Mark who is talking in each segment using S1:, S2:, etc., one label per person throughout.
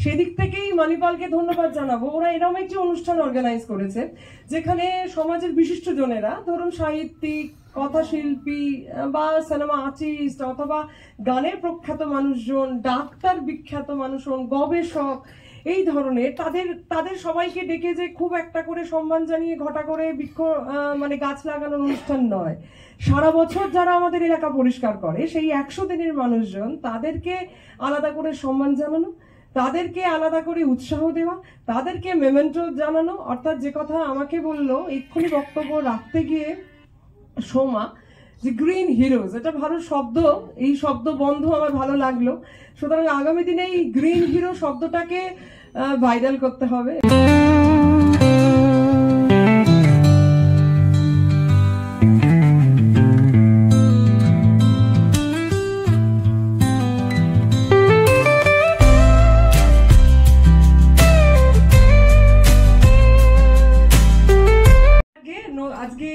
S1: সেদিক থেকেই মানিপালকে ধন্যবাদ জানাবো। ওরা এরকম একটি অনুষ্ঠান অর্গানাইজ করেছে যেখানে সমাজের বিশিষ্ট জনেরা, ধরুন সাহিত্যিক, কথাশিল্পী বা সিনেমা আর্টিস্ট অথবা গানের প্রখ্যাত মানুষজন, ডাক্তার বিখ্যাত মানুষজন, গবেষক, এই ধরনের তাদের সবাইকে ডেকে যে খুব একটা করে সম্মান জানিয়ে ঘটা করে মানে গাছ লাগানোর অনুষ্ঠান নয়, সারা বছর যারা আমাদের এলাকা পরিষ্কার করে সেই 100 দিনের মানুষজন, তাদেরকে আলাদা করে সম্মান জানানো, তাদেরকে আলাদা করে উৎসাহ দেওয়া, তাদেরকে মেমেন্টো জানানো। অর্থাৎ যে কথা আমাকে বললো এক্ষুনি বক্তব্য রাখতে গিয়ে সোমা, যে গ্রিন হিরোজ, এটা ভালো শব্দ, এই শব্দ বন্ধ আমার ভালো লাগলো। সুতরাং আগামী দিনে এই গ্রিন হিরো শব্দটাকে ভাইরাল করতে হবে। আজকে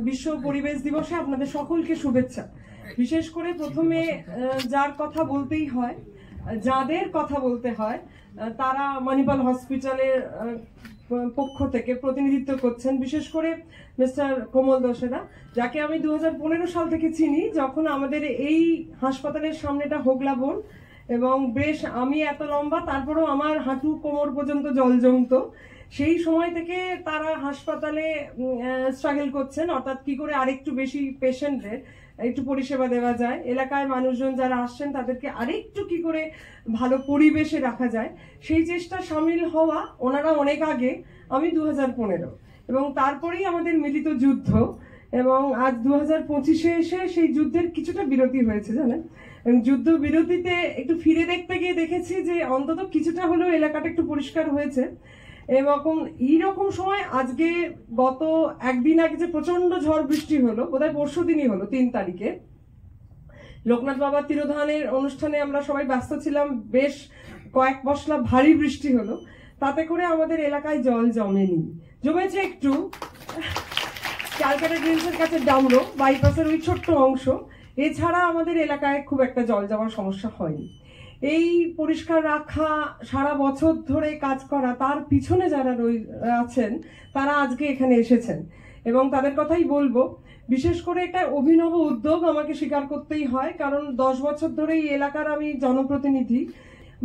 S1: বিশ্ব পরিবেশ দিবসে আপনাদের সকলকে শুভেচ্ছা। বিশেষ করে প্রথমে যার কথা বলতেই হয়, যাদের কথা বলতে হয়, তারা মানিপাল হসপিটালের পক্ষ থেকে প্রতিনিধিত্ব করছেন, বিশেষ করে মিস্টার কোমল দোসেরা, যাকে আমি 2015 সাল থেকে চিনি, যখন আমাদের এই হাসপাতালের সামনেটা হোগলা বন, এবং বেশ আমি এত লম্বা, তারপরেও আমার হাঁটু কোমর পর্যন্ত জল জমতো। সেই সময় থেকে তারা হাসপাতালে স্ট্রাগল করছেন, অর্থাৎ কি করে আরেকটু বেশি পেশেন্টদের একটু পরিষেবা দেওয়া যায়, এলাকায় মানুষজন যারা আসছেন তাদেরকে আরেকটু কি করে ভালো পরিবেশে রাখা যায়, সেই চেষ্টা সামিল হওয়া ওনারা অনেক আগে, আমি 2015, এবং তারপরেই আমাদের মিলিত যুদ্ধ, এবং আজ 2025-এ এসে সেই যুদ্ধের কিছুটা বিরতি হয়েছে জানেন। যুদ্ধ বিরতিতে একটু ফিরে দেখতে গিয়ে দেখেছি যে অন্তত কিছুটা হলেও এলাকাটা একটু পরিষ্কার হয়েছে। এইরকম সময় আজকে গত একদিন আগে যে প্রচন্ড ঝড় বৃষ্টি হলো, বোধহয় পরশু দিনই হলো, 3 তারিখে লোকনাথ বাবার তিরোধানের অনুষ্ঠানে আমরা সবাই ব্যস্ত ছিলাম, বেশ কয়েক পশলা ভারী বৃষ্টি হলো, তাতে করে আমাদের এলাকায় জল জমেনি, জমেছে একটু ক্যালকাটা গ্রিলসের কাছে ডামরো বাইপাসের ওই ছোট্ট অংশ, এছাড়া আমাদের এলাকায় খুব একটা জল জমার সমস্যা হয়নি। এই পরিষ্কার রাখা, সারা বছর ধরে কাজ করা, তার পিছনে যারা আছেন তারা আজকে এখানে এসেছেন, এবং তাদের কথাই বলবো। বিশেষ করে একটা অভিনব উদ্যোগ আমাকে স্বীকার করতেই হয়, কারণ 10 বছর ধরে এই এলাকার আমি জনপ্রতিনিধি।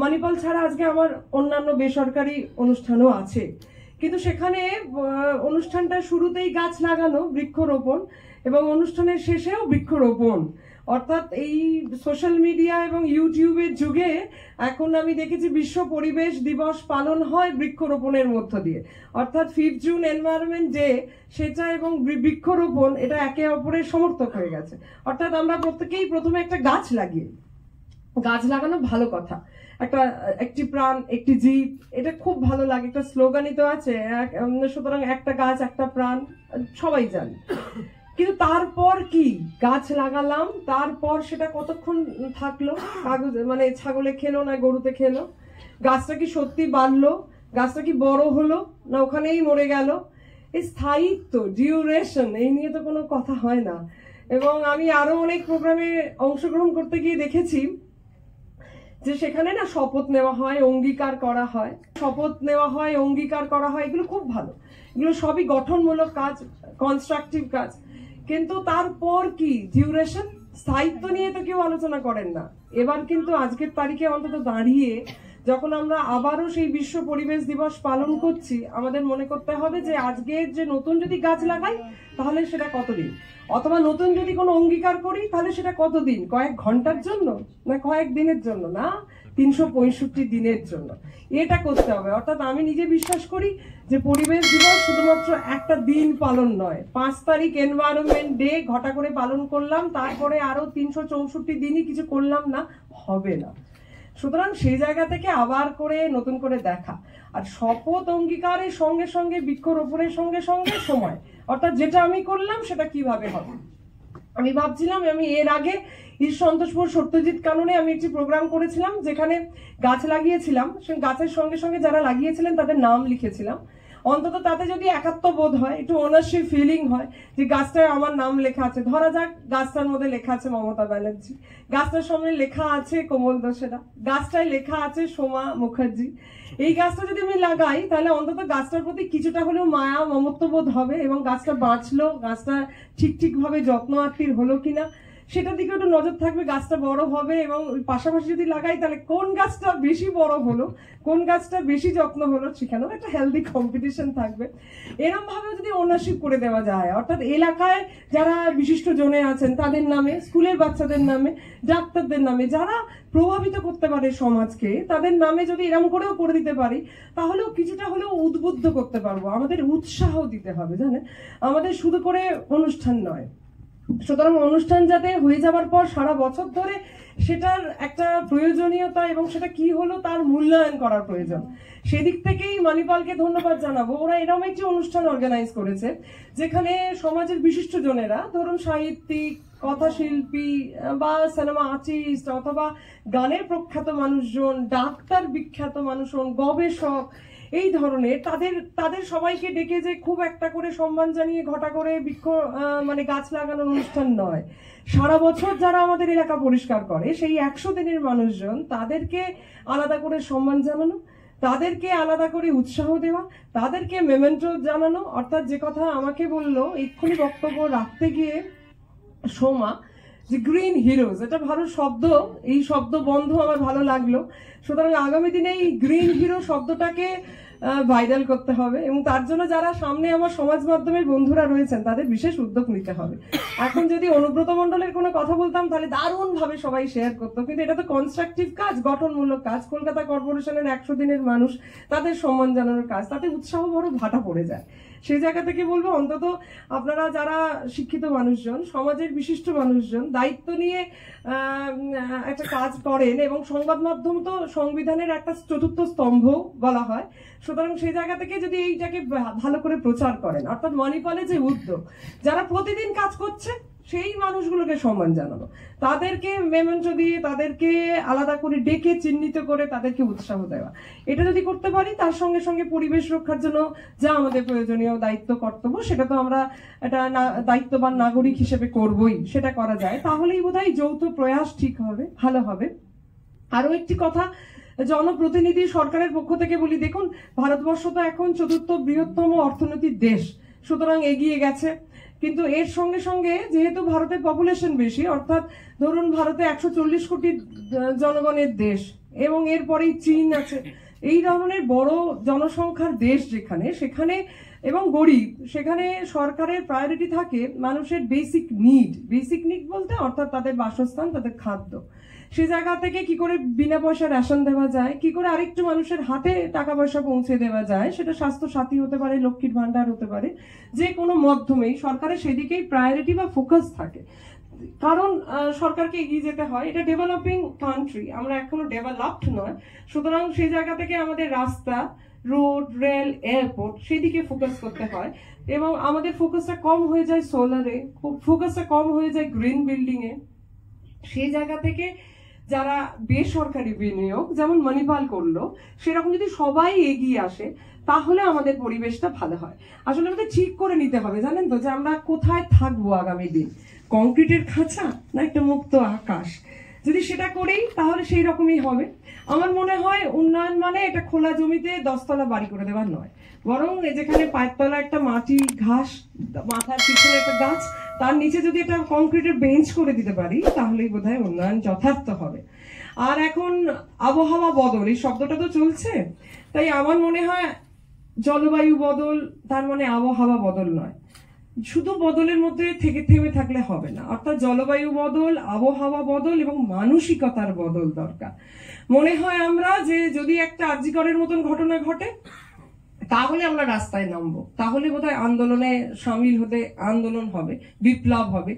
S1: মানিপাল ছাড়া আজকে আমার অন্যান্য বেসরকারি অনুষ্ঠানও আছে, কিন্তু সেখানে অনুষ্ঠানটা শুরুতেই গাছ লাগানো, বৃক্ষরোপণ, এবং অনুষ্ঠানের শেষেও বৃক্ষরোপণ। অর্থাৎ এই সোশ্যাল মিডিয়া এবং ইউটিউবের যুগে এখন আমি দেখেছি বিশ্ব পরিবেশ দিবস পালন হয় বৃক্ষরোপণের মধ্য দিয়ে, অর্থাৎ 5 জুন এনভায়রনমেন্ট ডে, সেটা এবং বৃক্ষরোপণ এটা একে অপরের সমর্থক হয়ে গেছে। অর্থাৎ আমরা প্রত্যেকেই প্রথমে একটা গাছ লাগিয়ে, গাছ লাগানো ভালো কথা, একটি প্রাণ একটি জীব, এটা খুব ভালো লাগে, একটা স্লোগানই তো আছে, সুতরাং একটা গাছ একটা প্রাণ, সবাই জানে। কিন্তু তারপর কি গাছ লাগালাম, তারপর সেটা কতক্ষণ থাকলো, মানে ছাগলে খেলো না গরুতে খেলো, গাছটা কি সত্যি বাড়লো, গাছটা কি বড় হলো না ওখানেই মরে গেল, এই স্থায়িত্ব, ডিউরেশন, এই নিয়ে তো কোনো কথা হয় না। এবং আমি আরো অনেক প্রোগ্রামে অংশগ্রহণ করতে গিয়ে দেখেছি যে সেখানে না শপথ নেওয়া হয়, অঙ্গীকার করা হয়, শপথ নেওয়া হয়, অঙ্গীকার করা হয়, এগুলো খুব ভালো, এগুলো সবই গঠনমূলক কাজ, কনস্ট্রাকটিভ কাজ। কিন্তু তারপর কি ডিউরেশন, স্থায়িত্ব নিয়ে তো কেউ আলোচনা করেন না। এবার কিন্তু আজকের তারিখে অন্তত দাঁড়িয়ে যখন আমরা আবারও সেই বিশ্ব পরিবেশ দিবস পালন করছি, আমাদের মনে করতে হবে যে আজকের যে নতুন যদি গাছ লাগাই তাহলে সেটা কতদিন, অথবা নতুন যদি কোনো অঙ্গীকার করি তাহলে সেটা কতদিন, কয়েক ঘন্টার জন্য না কয়েক দিনের জন্য, না 365 দিনের জন্য, এটা করতে হবে। অর্থাৎ আমি নিজে বিশ্বাস করি যে পরিবেশ দিবস শুধুমাত্র একটা দিন পালন নয়, 5 তারিখ এনভায়রনমেন্ট ডে ঘটা করে পালন করলাম, তারপরে আরো 364 দিনই কিছু করলাম না, হবে না। সুতরাং সেই জায়গা থেকে আবার করে নতুন করে দেখা, আর শপথ অঙ্গীকারের সঙ্গে সঙ্গে বৃক্ষরোপণের সঙ্গে সঙ্গে সময়, অর্থাৎ যেটা আমি করলাম সেটা কিভাবে হবে। আমি ভাবছিলাম, আমি এর আগে সন্তোষপুর সত্যজিৎ কাননে আমি একটি প্রোগ্রাম করেছিলাম যেখানে গাছ লাগিয়েছিলাম, সেই গাছের সঙ্গে সঙ্গে যারা লাগিয়েছিলেন তাদের নাম লিখেছিলাম। অন্তত তাতে যদি একাত্ম বোধ হয়, একটু ওনারশিপ ফিলিং হয় যে গাছটায় আমার নাম লেখা আছে। ধরা যাক গাছটার মধ্যে লেখা আছে মমতা ব্যানার্জি, গাছটার সামনে লেখা আছে কোমল দোসেরা, গাছটায় লেখা আছে সোমা মুখার্জি। এই গাছটা যদি আমি লাগাই তাহলে অন্তত গাছটার প্রতি কিছুটা হলেও মায়া মমত্ববোধ হবে, এবং গাছটা বাঁচলো, গাছটা ঠিক ভাবে যত্ন আত্মীর হলো কিনা সেটার দিকে একটু নজর থাকবে, গাছটা বড় হবে। এবং পাশাপাশি যদি লাগাই তাহলে কোন গাছটা বেশি বড় হলো, কোন গাছটা বেশি যত্ন হলো, সেখানেও একটা হেলদি কম্পিটিশন থাকবে। এরকম ভাবে যদি ওনারশিপ করে দেওয়া যায়, অর্থাৎ এলাকায় যারা বিশিষ্ট জনে আছেন তাদের নামে, স্কুলের বাচ্চাদের নামে, ডাক্তারদের নামে, যারা প্রভাবিত করতে পারে সমাজকে, তাদের নামে যদি এরকম করেও করে দিতে পারি তাহলেও কিছুটা হলেও উদ্বুদ্ধ করতে পারবো। আমাদের উৎসাহ দিতে হবে, জানেন, আমাদের শুধু করে অনুষ্ঠান নয়। সুতরাং অনুষ্ঠান যাতে হয়ে যাবার পর সারা বছর ধরে সেটার একটা প্রয়োজনীয়তা এবং সেটা কি হলো তার মূল্যায়ন করার প্রয়োজন। সেদিক থেকেই মানিপালকে ধন্যবাদ জানাবো। ওরা এরকম একটি অনুষ্ঠান অর্গানাইজ করেছে যেখানে সমাজের বিশিষ্ট জনেরা, ধরুন সাহিত্যিক, কথাশিল্পী বা সিনেমা আর্টিস্ট অথবা গানের প্রখ্যাত মানুষজন, ডাক্তার বিখ্যাত মানুষজন, গবেষক, এই ধরনের তাদের সবাইকে ডেকে যে খুব একটা করে সম্মান জানিয়ে ঘটা করে মানে গাছ লাগানোর অনুষ্ঠান নয়, সারা বছর যারা আমাদের এলাকা পরিষ্কার করে সেই 100 দিনের মানুষজন, তাদেরকে আলাদা করে সম্মান জানানো, তাদেরকে আলাদা করে উৎসাহ দেওয়া, তাদেরকে মেমেন্টো জানানো। অর্থাৎ যে কথা আমাকে বললো এক্ষুনি বক্তব্য রাখতে গিয়ে সোমা, যে গ্রিন হিরোজ, এটা ভালো শব্দ, এই শব্দ বন্ধ আমার ভালো লাগলো। সুতরাং আগামী দিনে এই গ্রিন হিরো শব্দটাকে ভাইরাল করতে হবে, এবং তার জন্য যারা সামনে আমার সমাজ মাধ্যমের বন্ধুরা রয়েছেন তাদের বিশেষ উদ্যোগ নিতে হবে। এখন যদি অনুব্রত মণ্ডলের কোনো কথা বলতাম তাহলে দারুণ ভাবে সবাই শেয়ার করতো, কিন্তু এটা তো কনস্ট্রাকটিভ কাজ, গঠনমূলক কাজ। কলকাতা কর্পোরেশনের 100 দিনের মানুষ, তাদের সম্মান জানানোর কাজ, তাতে উৎসাহ বড় ভাটা পড়ে যায়। সেই জায়গা থেকে বলবো অন্তত আপনারা যারা শিক্ষিত মানুষজন, সমাজের বিশিষ্ট মানুষজন, দায়িত্ব নিয়ে একটা কাজ করেন, এবং সংবাদ মাধ্যম তো সংবিধানের একটা চতুর্থ স্তম্ভ বলা হয়। সুতরাং সেই জায়গা থেকে যদি এইটাকে ভালো করে প্রচার করেন, অর্থাৎ মণিপালে যে উদ্যোগ, যারা প্রতিদিন কাজ করছে সেই মানুষগুলোকে সম্মান জানানো, তাদেরকে মেমেন্টো দিয়ে, তাদেরকে আলাদা করে ডেকে চিহ্নিত করে তাদেরকে উৎসাহ দেওয়া, এটা যদি করতে পারি, তার সঙ্গে সঙ্গে পরিবেশ রক্ষার জন্য যা আমাদের প্রয়োজনীয় দায়িত্ব কর্তব্য, সেটা তো আমরা একটা দায়িত্ববান নাগরিক হিসেবে করবই, সেটা করা যায়, তাহলেই বোধহয় যৌথ প্রয়াস ঠিক হবে, ভালো হবে। আরো একটি কথা জনপ্রতিনিধি সরকারের পক্ষ থেকে বলি, দেখুন ভারতবর্ষ তো এখন 4র্থ বৃহত্তম অর্থনৈতিক দেশ, সুতরাং এগিয়ে গেছে। কিন্তু এর সঙ্গে সঙ্গে যেহেতু ভারতের পপুলেশন বেশি, অর্থাৎ ধরুন ভারতে 140 কোটি জনগণের দেশ, এবং এরপরেই চীন আছে, এই ধরনের বড় জনসংখ্যার দেশ যেখানে, সেখানে এবং গরিব, সেখানে সরকারের প্রায়োরিটি থাকে মানুষের বেসিক নিড বলতে অর্থাৎ তাদের বাসস্থান, তাদের খাদ্য। সে জায়গা থেকে কি করে বিনা পয়সা রেশন দেওয়া যায়, কি করে আরেকটু মানুষের হাতে টাকা পয়সা পৌঁছে দেওয়া যায়, সেটা স্বাস্থ্য সাথী হতে পারে, লক্ষ্মীর ভান্ডার হতে পারে, যে কোনো মাধ্যমেই সরকারের সেদিকেই প্রায়োরিটি বা ফোকাস থাকে। কারণ সরকারকে এগিয়ে যেতে হয়, এটা ডেভেলপিং কান্ট্রি, আমরা এখনো ডেভেলপড নয়। সুতরাং সেই জায়গা থেকে আমাদের রাস্তা, রোড, রেল, এয়ারপোর্ট, সেদিকে ফোকাস করতে হয়, এবং আমাদের ফোকাসটা কম হয়ে যায় সোলারে, ফোকাসটা কম হয়ে যায় গ্রিন বিল্ডিং এ। সেই জায়গা থেকে যারা বেসরকারি বিনিয়োগ যেমন মণিপাল করলো, সেরকম যদি সবাই এগিয়ে আসে তাহলে আমাদের পরিবেশটা ভালো হয়। আসলে আমাদের ঠিক করে নিতে হবে, জানেন তো, যে আমরা কোথায় থাকবো আগামী দিন, কংক্রিটের খাঁচা না একটা মুক্ত আকাশ। যদি সেটা করি তাহলে সেই রকমই হবে। আমার মনে হয় উন্নয়ন মানে এটা খোলা জমিতে 10 তলা বাড়ি করে দেওয়ার নয়, বরং যেখানে 5 তলা একটা মাটি, ঘাস, মাথার পিছনে একটা গাছ, তার নিচে যদি একটা কংক্রিটের বেঞ্চ করে দিতে পারি তাহলেই বোধহয় উন্নয়ন যথার্থ হবে। আর এখন আবহাওয়া বদল, এই শব্দটা তো চলছে, তাই আমার মনে হয় জলবায়ু বদল তার মানে আবহাওয়া বদল নয়, শুধু বদলের মধ্যে থেমে থাকলে হবে না। অর্থাৎ জলবায়ু বদল, আবহাওয়া বদল এবং মানসিকতার বদল দরকার। মনে হয় আমরা যে যদি একটা আরজিকরের মতন ঘটনা ঘটে তাহলে আমরা রাস্তায় নামবো, তাহলে বোধহয় আন্দোলনে সামিল হতে, আন্দোলন হবে, বিপ্লব হবে।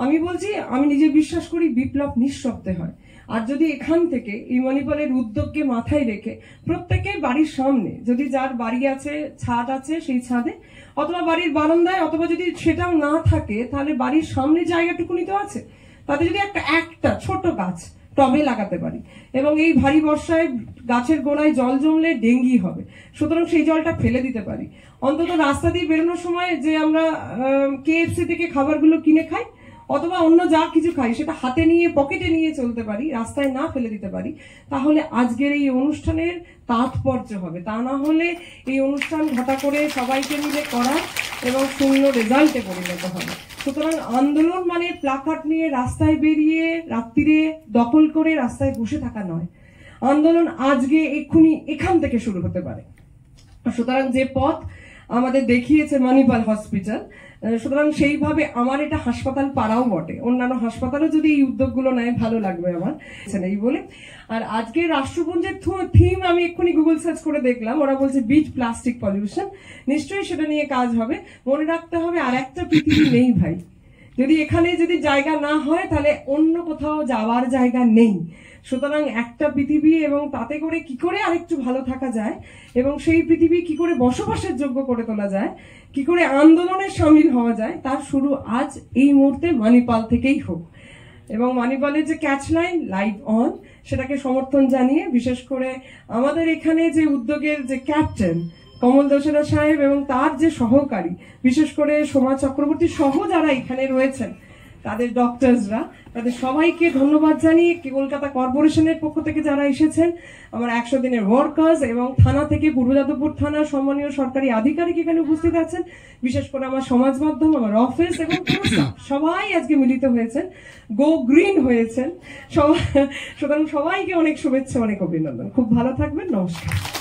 S1: আমি বলছি, আমি নিজে বিশ্বাস করি বিপ্লব নিঃশব্দে হয়। আর যদি এখান থেকে এই মণিপালের উদ্যোগকে মাথায় রেখে প্রত্যেকের বাড়ির সামনে, যদি যার বাড়ি আছে, ছাদ আছে, সেই ছাদে অথবা বাড়ির বারান্দায়, অথবা যদি সেটাও না থাকে তাহলে বাড়ির সামনে জায়গাটুকুনি তো আছে, তাতে যদি একটা ছোট গাছ টবে লাগাতে পারি, এবং এই ভারী বর্ষায় গাছের গোড়ায় জল জমলে ডেঙ্গি হবে, সুতরাং সেই জলটা ফেলে দিতে পারি। অন্তত রাস্তা দিয়ে বেরোনোর সময় যে আমরা কেএফসি থেকে খাবারগুলো কিনে খাই অথবা অন্য যা কিছু খাই সেটা হাতে নিয়ে পকেটে নিয়ে চলতে পারি, রাস্তায় না ফেলে দিতে পারি, তাহলে আজকের এই অনুষ্ঠানের তাৎপর্য হবে। তা না হলে এই অনুষ্ঠান ঘটা করে সবাইকে মিলে করা এবং শূন্য রেজাল্টে পরিণত হবে। সুতরাং আন্দোলন মানে প্লাকার্ড নিয়ে রাস্তায় বেরিয়ে রাত্রিরে দখল করে রাস্তায় বসে থাকা নয়। আন্দোলন আজকে এক্ষুনি এখান থেকে শুরু হতে পারে। সুতরাং যে পথ আমাদের দেখিয়েছে মণিপাল হসপিটাল, সুতরাং সেইভাবে আমার এটা হাসপাতাল পাড়াও বটে, অন্যান্য হাসপাতালও যদি এই উদ্যোগগুলো নেয় ভালো লাগবে আমার এই বলে। আর আজকে রাষ্ট্রপুঞ্জের থিম আমি এক্ষুনি গুগল সার্চ করে দেখলাম, ওরা বলছে বিট প্লাস্টিক পলিউশন, নিশ্চয়ই সেটা নিয়ে কাজ হবে। মনে রাখতে হবে আর একটা পৃথিবী নেই ভাই, যদি এখানে যদি জায়গা না হয় তাহলে অন্য কোথাও যাওয়ার জায়গা নেই। সুতরাং একটা পৃথিবী, এবং তাতে করে কি করে আরেকটু ভালো থাকা যায় এবং সেই পৃথিবী কি করে বসবাসের যোগ্য করে তোলা যায়, কি করে আন্দোলনে সামিল হওয়া যায়, তার শুরু আজ এই মুহূর্তে মণিপাল থেকেই হোক। এবং মণিপালের যে ক্যাচ লাইন লাইভ অন, সেটাকে সমর্থন জানিয়ে বিশেষ করে আমাদের এখানে যে উদ্যোগের যে ক্যাপ্টেন কমল দোসেরা সাহেব এবং তার যে সহকারী, বিশেষ করে সোমা চক্রবর্তী সহ যারা এখানে রয়েছেন, তাদের ডক্টরসরা, তাদের সবাইকে ধন্যবাদ জানিয়ে কলকাতা কর্পোরেশনের পক্ষ থেকে যারা এসেছেন, আমার 100 দিনের ওয়ার্কার্স এবং থানা থেকে পূর্ব যাদবপুর থানার সম্মানীয় সরকারি আধিকারিক এখানে উপস্থিত আছেন, বিশেষ করে আমার সমাজ মাধ্যম, আমার অফিস এবং সবাই আজকে মিলিত হয়েছেন, গো গ্রিন হয়েছেন। সুতরাং সবাইকে অনেক শুভেচ্ছা, অনেক অভিনন্দন। খুব ভালো থাকবেন, নমস্কার।